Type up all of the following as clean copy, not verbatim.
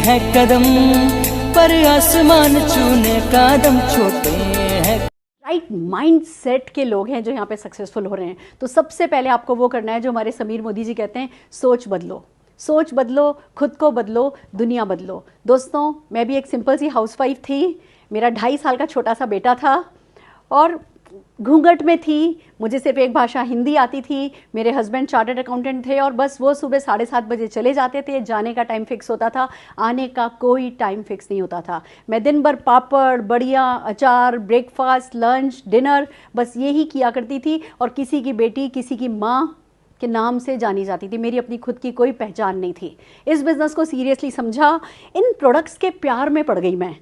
हैं कदम, पर आसमान छूने का दम छोटे हैं। राइट माइंड सेट के लोग हैं जो यहाँ पे सक्सेसफुल हो रहे हैं। तो सबसे पहले आपको वो करना है जो हमारे समीर मोदी जी कहते हैं, सोच बदलो। सोच बदलो, खुद को बदलो, दुनिया बदलो। दोस्तों, मैं भी एक सिंपल सी हाउसवाइफ थी। मेरा 2.5 साल का छोटा सा बेटा था और घूंघट में थी। मुझे सिर्फ एक भाषा हिंदी आती थी। मेरे हस्बैंड चार्टर्ड अकाउंटेंट थे और बस वो सुबह 7:30 बजे चले जाते थे। जाने का टाइम फिक्स होता था, आने का कोई टाइम फिक्स नहीं होता था। मैं दिन भर पापड़, बड़िया, अचार, ब्रेकफास्ट, लंच, डिनर, बस यही किया करती थी। और किसी की बेटी, किसी की माँ के नाम से जानी जाती थी। मेरी अपनी खुद की कोई पहचान नहीं थी। इस बिज़नेस को सीरियसली समझा, इन प्रोडक्ट्स के प्यार में पड़ गई मैं।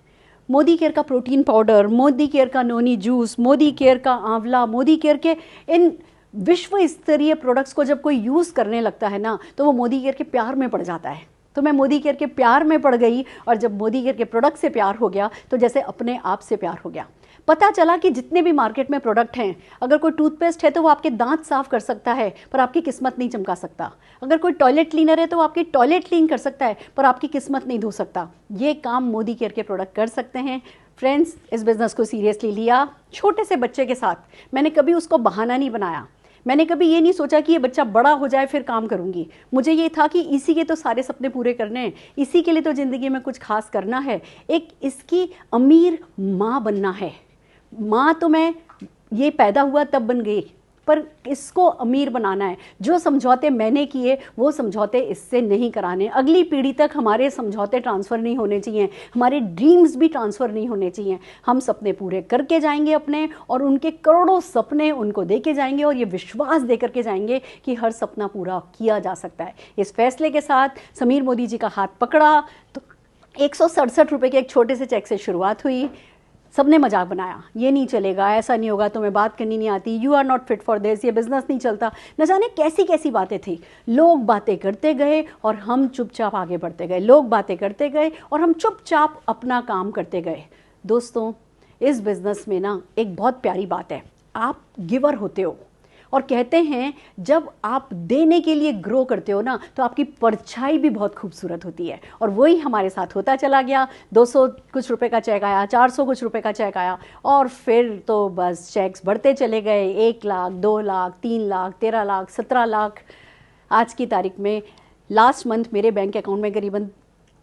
मोदी केयर का प्रोटीन पाउडर, मोदी केयर का नोनी जूस, मोदी केयर का आंवला, मोदी केयर के इन विश्व स्तरीय प्रोडक्ट्स को जब कोई यूज़ करने लगता है ना, तो वो मोदी केयर के प्यार में पड़ जाता है। तो मैं मोदी केयर के प्यार में पड़ गई और जब मोदी केयर के प्रोडक्ट से प्यार हो गया तो जैसे अपने आप से प्यार हो गया। पता चला कि जितने भी मार्केट में प्रोडक्ट हैं, अगर कोई टूथपेस्ट है तो वो आपके दांत साफ कर सकता है पर आपकी किस्मत नहीं चमका सकता। अगर कोई टॉयलेट क्लीनर है तो वो आपकी टॉयलेट क्लीन कर सकता है पर आपकी किस्मत नहीं धो सकता। ये काम मोदी केयर के प्रोडक्ट कर सकते हैं। फ्रेंड्स, इस बिज़नेस को सीरियसली लिया। छोटे से बच्चे के साथ मैंने कभी उसको बहाना नहीं बनाया। मैंने कभी ये नहीं सोचा कि ये बच्चा बड़ा हो जाए फिर काम करूंगी। मुझे ये था कि इसी के तो सारे सपने पूरे करने हैं, इसी के लिए तो ज़िंदगी में कुछ खास करना है। एक इसकी अमीर माँ बनना है। माँ तो मैं ये पैदा हुआ तब बन गई, पर इसको अमीर बनाना है। जो समझौते मैंने किए वो समझौते इससे नहीं कराने। अगली पीढ़ी तक हमारे समझौते ट्रांसफ़र नहीं होने चाहिए, हमारे ड्रीम्स भी ट्रांसफ़र नहीं होने चाहिए। हम सपने पूरे करके जाएंगे अपने, और उनके करोड़ों सपने उनको दे के जाएंगे और ये विश्वास दे करके जाएंगे कि हर सपना पूरा किया जा सकता है। इस फैसले के साथ समीर मोदी जी का हाथ पकड़ा तो 167 रुपये के एक छोटे से चेक से शुरुआत हुई। सबने मजाक बनाया, ये नहीं चलेगा, ऐसा नहीं होगा, तुम्हें बात करनी नहीं आती, you are not fit for this, ये बिज़नेस नहीं चलता। न जाने कैसी कैसी बातें थी। लोग बातें करते गए और हम चुपचाप आगे बढ़ते गए। लोग बातें करते गए और हम चुपचाप अपना काम करते गए। दोस्तों, इस बिज़नेस में ना एक बहुत प्यारी बात है, आप गिवर होते हो। और कहते हैं जब आप देने के लिए ग्रो करते हो ना तो आपकी परछाई भी बहुत खूबसूरत होती है। और वही हमारे साथ होता चला गया। 200 कुछ रुपए का चेक आया, 400 कुछ रुपए का चेक आया और फिर तो बस चेक्स बढ़ते चले गए। 1 लाख, 2 लाख, 3 लाख, 13 लाख, 17 लाख। आज की तारीख में लास्ट मंथ मेरे बैंक अकाउंट में करीबन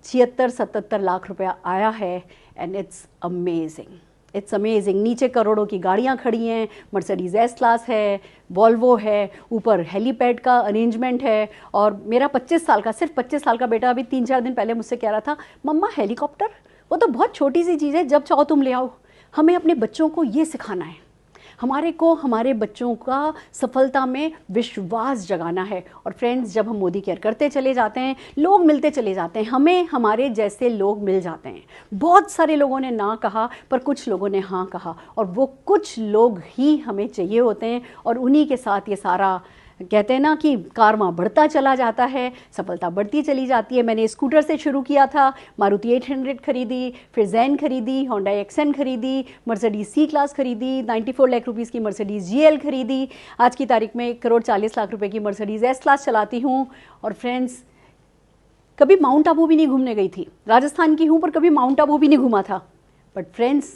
76-77 लाख रुपया आया है। And it's amazing, it's amazing. नीचे करोड़ों की गाड़ियाँ खड़ी हैं, मर्सिडीज एस क्लास है, वॉल्वो है, ऊपर हेलीपैड का अरेंजमेंट है। और मेरा 25 साल का, सिर्फ 25 साल का बेटा अभी 3-4 दिन पहले मुझसे कह रहा था, मम्मा हेलीकॉप्टर, वो तो बहुत छोटी सी चीज़ है, जब चाहो तुम ले आओ। हमें अपने बच्चों को ये सिखाना है, हमारे बच्चों का सफलता में विश्वास जगाना है। और फ्रेंड्स, जब हम मोदी केयर करते चले जाते हैं, लोग मिलते चले जाते हैं, हमें हमारे जैसे लोग मिल जाते हैं। बहुत सारे लोगों ने ना कहा पर कुछ लोगों ने हाँ कहा, और वो कुछ लोग ही हमें चाहिए होते हैं। और उन्हीं के साथ ये सारा, कहते हैं ना कि कारवां बढ़ता चला जाता है, सफलता बढ़ती चली जाती है। मैंने स्कूटर से शुरू किया था, मारुति 800 खरीदी, फिर जैन खरीदी, होंडा एक्सन खरीदी, मर्सिडीज सी क्लास खरीदी, 94 लाख रुपीज़ की मर्सिडीज जीएल खरीदी। आज की तारीख में 1,40 लाख रुपए की मर्सिडीज एस क्लास चलाती हूँ। और फ्रेंड्स, कभी माउंट आबू भी नहीं घूमने गई थी। राजस्थान की हूँ पर कभी माउंट आबू भी नहीं घूमा था। बट फ्रेंड्स,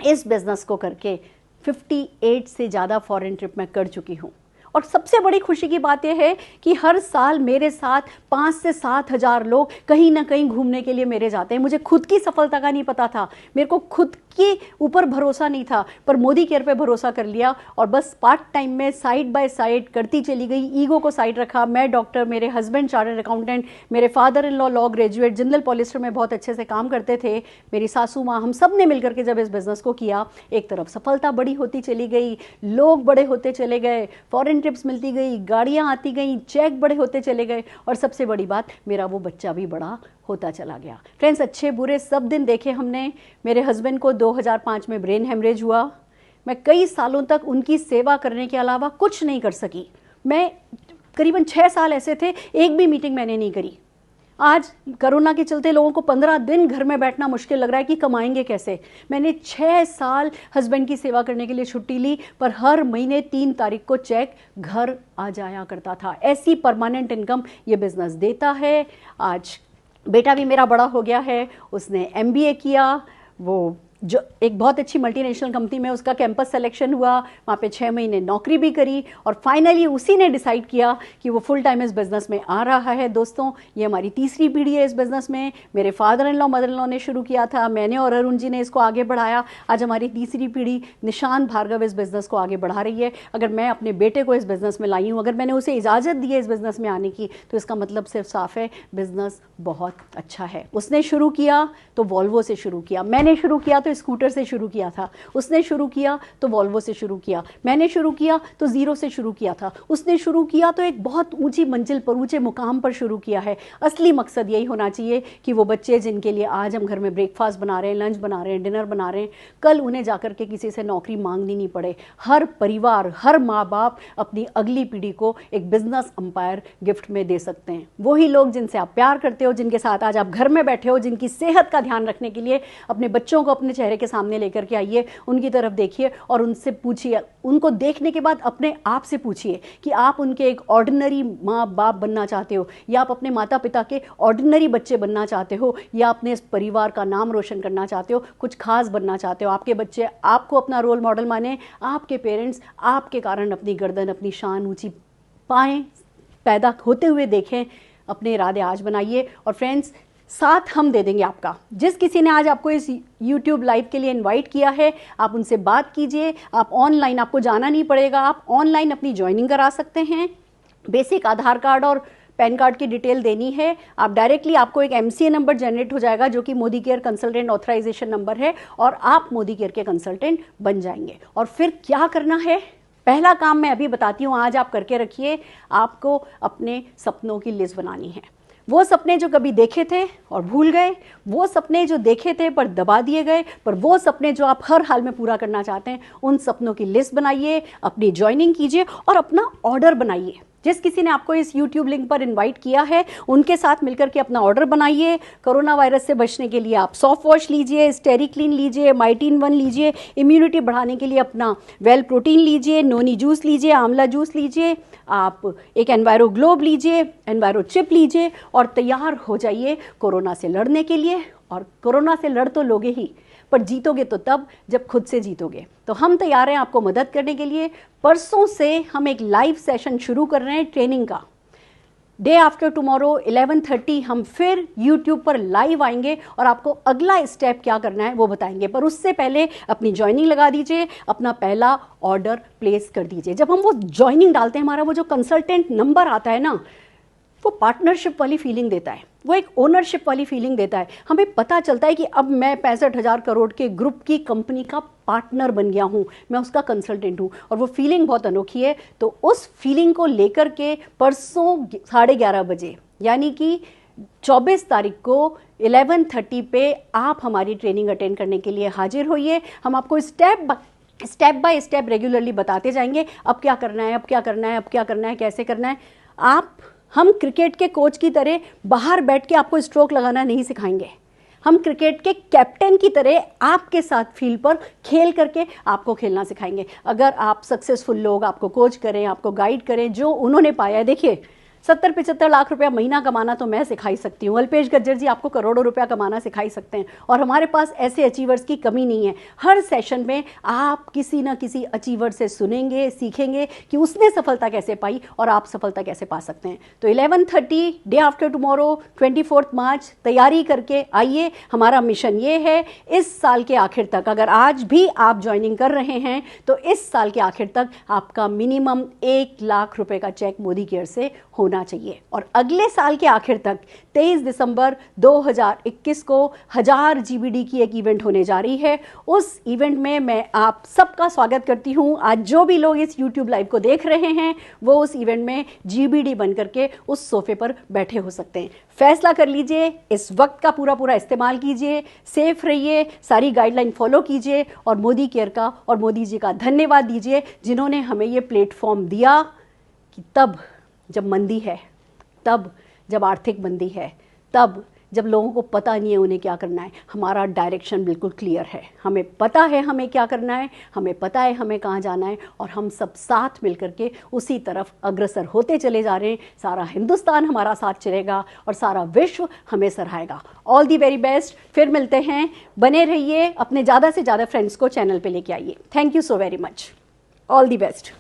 इस बिज़नेस को करके 58 से ज़्यादा फॉरेन ट्रिप मैं कर चुकी हूँ। और सबसे बड़ी खुशी की बात यह है कि हर साल मेरे साथ 5 से 7 हज़ार लोग कहीं ना कहीं घूमने के लिए मेरे जाते हैं। मुझे खुद की सफलता का नहीं पता था, मेरे को खुद के ऊपर भरोसा नहीं था, पर मोदी केयर पे भरोसा कर लिया और बस पार्ट टाइम में साइड बाय साइड करती चली गई। ईगो को साइड रखा। मैं डॉक्टर, मेरे हस्बैंड चार्टर्ड अकाउंटेंट, मेरे father in law graduate, Jindal polyester में बहुत अच्छे से काम करते थे, मेरी सासू माँ, हम सब ने मिलकर के जब इस बिज़नेस को किया, एक तरफ सफलता बड़ी होती चली गई, लोग बड़े होते चले गए, फॉरेन ट्रिप्स मिलती गई, गाड़ियाँ आती गई, चेक बड़े होते चले गए, और सबसे बड़ी बात, मेरा वो बच्चा भी बड़ा होता चला गया। फ्रेंड्स, अच्छे बुरे सब दिन देखे हमने। मेरे हस्बैंड को 2005 में ब्रेन हेमरेज हुआ। मैं कई सालों तक उनकी सेवा करने के अलावा कुछ नहीं कर सकी। मैं करीबन 6 साल ऐसे थे, एक भी मीटिंग मैंने नहीं करी। आज कोरोना के चलते लोगों को 15 दिन घर में बैठना मुश्किल लग रहा है कि कमाएंगे कैसे। मैंने 6 साल हस्बैंड की सेवा करने के लिए छुट्टी ली, पर हर महीने 3 तारीख को चेक घर आ जाया करता था। ऐसी परमानेंट इनकम ये बिज़नेस देता है। आज बेटा भी मेरा बड़ा हो गया है, उसने MBA किया, वो जो एक बहुत अच्छी मल्टीनेशनल कंपनी में उसका कैंपस सिलेक्शन हुआ, वहाँ पे 6 महीने नौकरी भी करी और फाइनली उसी ने डिसाइड किया कि वो फुल टाइम इस बिज़नेस में आ रहा है। दोस्तों, ये हमारी तीसरी पीढ़ी है इस बिज़नेस में। मेरे father in law mother in law ने शुरू किया था, मैंने और अरुण जी ने इसको आगे बढ़ाया। आज हमारी तीसरी पीढ़ी निशांत भार्गव इस बिज़नेस को आगे बढ़ा रही है। अगर मैं अपने बेटे को इस बिज़नेस में लाई हूँ, अगर मैंने उसे इजाज़त दी है इस बिज़नेस में आने की, तो इसका मतलब सिर्फ साफ है, बिज़नेस बहुत अच्छा है। उसने शुरू किया तो वॉल्वो से शुरू किया, मैंने शुरू किया तो स्कूटर से शुरू किया था, उसने शुरू किया तो वॉल्वो से शुरू किया, मैंने शुरू किया तो ज़ीरो से शुरू किया था, उसने शुरू किया तो एक बहुत ऊंची मंजिल पर, ऊंचे मुकाम पर शुरू किया है। असली मकसद यही होना चाहिए कि वो बच्चे जिनके लिए आज हम घर में ब्रेकफास्ट बना रहे हैं, लंच बना रहे हैं, डिनर बना रहे हैं, कल उन्हें जाकर के किसी से नौकरी मांगनी नहीं पड़े। हर परिवार, हर माँ बाप अपनी अगली पीढ़ी को एक बिजनेस अंपायर गिफ्ट में दे सकते हैं। वही लोग जिनसे आप प्यार करते हो, जिनके साथ आज आप घर में बैठे हो, जिनकी सेहत का ध्यान रखने के लिए अपने बच्चों को अपने चेहरे के सामने लेकर के आइए, उनकी तरफ देखिए और उनसे पूछिए, उनको देखने के बाद अपने आप से पूछिए कि आप उनके एक ऑर्डिनरी माँ बाप बनना चाहते हो, या आप अपने माता पिता के ऑर्डिनरी बच्चे बनना चाहते हो, या अपने इस परिवार का नाम रोशन करना चाहते हो, कुछ खास बनना चाहते हो। आपके बच्चे आपको अपना रोल मॉडल माने, आपके पेरेंट्स आपके कारण अपनी गर्दन, अपनी शान ऊंची पाएं, पैदा होते हुए देखें। अपने इरादे आज बनाइए और फ्रेंड्स, साथ हम दे देंगे आपका। जिस किसी ने आज आपको इस YouTube लाइव के लिए इनवाइट किया है, आप उनसे बात कीजिए। आप ऑनलाइन, आपको जाना नहीं पड़ेगा, आप ऑनलाइन अपनी ज्वाइनिंग करा सकते हैं। बेसिक आधार कार्ड और पैन कार्ड की डिटेल देनी है। आप डायरेक्टली, आपको एक MCA नंबर जनरेट हो जाएगा जो कि Modi care consultant authorisation number है, और आप मोदी केयर के कंसल्टेंट बन जाएंगे। और फिर क्या करना है, पहला काम मैं अभी बताती हूँ, आज आप करके रखिए। आपको अपने सपनों की लिस्ट बनानी है। वो सपने जो कभी देखे थे और भूल गए, वो सपने जो देखे थे पर दबा दिए गए, पर वो सपने जो आप हर हाल में पूरा करना चाहते हैं, उन सपनों की लिस्ट बनाइए, अपनी ज्वाइनिंग कीजिए और अपना ऑर्डर बनाइए। जिस किसी ने आपको इस YouTube लिंक पर इनवाइट किया है, उनके साथ मिलकर के अपना ऑर्डर बनाइए। कोरोना वायरस से बचने के लिए आप सॉफ्ट वॉश लीजिए, स्टेरिक्लीन लीजिए, माइटिन 1 लीजिए, इम्यूनिटी बढ़ाने के लिए अपना वेल प्रोटीन लीजिए, नोनी जूस लीजिए, आंवला जूस लीजिए, आप एक एनवायरो ग्लोब लीजिए, एनवायरो चिप लीजिए और तैयार हो जाइए कोरोना से लड़ने के लिए। और कोरोना से लड़ तो लोगे ही, पर जीतोगे तो तब जब खुद से जीतोगे। तो हम तैयार हैं आपको मदद करने के लिए। परसों से हम एक लाइव सेशन शुरू कर रहे हैं ट्रेनिंग का। डे आफ्टर टुमारो 11:30 हम फिर YouTube पर लाइव आएंगे और आपको अगला स्टेप क्या करना है वो बताएंगे। पर उससे पहले अपनी ज्वाइनिंग लगा दीजिए, अपना पहला ऑर्डर प्लेस कर दीजिए। जब हम वो ज्वाइनिंग डालते हैं, हमारा वो जो कंसल्टेंट नंबर आता है ना, वो पार्टनरशिप वाली फीलिंग देता है, वो एक ओनरशिप वाली फीलिंग देता है। हमें पता चलता है कि अब मैं 65,000 करोड़ के ग्रुप की कंपनी का पार्टनर बन गया हूँ, मैं उसका कंसल्टेंट हूँ, और वो फीलिंग बहुत अनोखी है। तो उस फीलिंग को लेकर के परसों 11:30 बजे, यानी कि 24 तारीख को 11:30 पे आप हमारी ट्रेनिंग अटेंड करने के लिए हाजिर होइए। हम आपको स्टेप बाय स्टेप रेगुलरली बताते जाएंगे, अब क्या करना है, अब क्या करना है, अब क्या करना है, कैसे करना है। हम क्रिकेट के कोच की तरह बाहर बैठ के आपको स्ट्रोक लगाना नहीं सिखाएंगे। हम क्रिकेट के कैप्टन की तरह आपके साथ फील्ड पर खेल करके आपको खेलना सिखाएंगे। अगर आप सक्सेसफुल लोग आपको कोच करें, आपको गाइड करें, जो उन्होंने पाया है, देखिए 70-75 लाख रुपया महीना कमाना तो मैं सिखाई सकती हूँ, अल्पेश गज्जर जी आपको करोड़ों रुपया कमाना सिखाई सकते हैं, और हमारे पास ऐसे अचीवर्स की कमी नहीं है। हर सेशन में आप किसी ना किसी अचीवर से सुनेंगे, सीखेंगे कि उसने सफलता कैसे पाई और आप सफलता कैसे पा सकते हैं। तो 11:30 डे आफ्टर टुमारो 24 मार्च तैयारी करके आइए। हमारा मिशन ये है, इस साल के आखिर तक, अगर आज भी आप ज्वाइनिंग कर रहे हैं तो इस साल के आखिर तक आपका मिनिमम 1 लाख रुपए का चेक मोदी केयर से होना चाहिए। और अगले साल के आखिर तक 23 दिसंबर 2021 को 1000 GBD की एक इवेंट होने जा रही है। उस इवेंट में मैं आप सबका स्वागत करती हूं। आज जो भी लोग इस YouTube लाइव को देख रहे हैं, वो उस इवेंट में GBD बन करके उस सोफे पर बैठे हो सकते हैं। फैसला कर लीजिए, इस वक्त का पूरा इस्तेमाल कीजिए, सेफ रहिए, सारी गाइडलाइन फॉलो कीजिए और मोदी केयर का और मोदी जी का धन्यवाद दीजिए, जिन्होंने हमें ये प्लेटफॉर्म दिया कि तब जब मंदी है, तब जब आर्थिक मंदी है, तब जब लोगों को पता नहीं है उन्हें क्या करना है। हमारा डायरेक्शन बिल्कुल क्लियर है, हमें पता है हमें क्या करना है, हमें पता है हमें कहाँ जाना है, और हम सब साथ मिल करके उसी तरफ अग्रसर होते चले जा रहे हैं। सारा हिंदुस्तान हमारा साथ चलेगा और सारा विश्व हमें सराहेगा। All the very best. फिर मिलते हैं, बने रहिए, अपने ज़्यादा से ज़्यादा फ्रेंड्स को चैनल पे लेके आइए। Thank you so very much. All the best.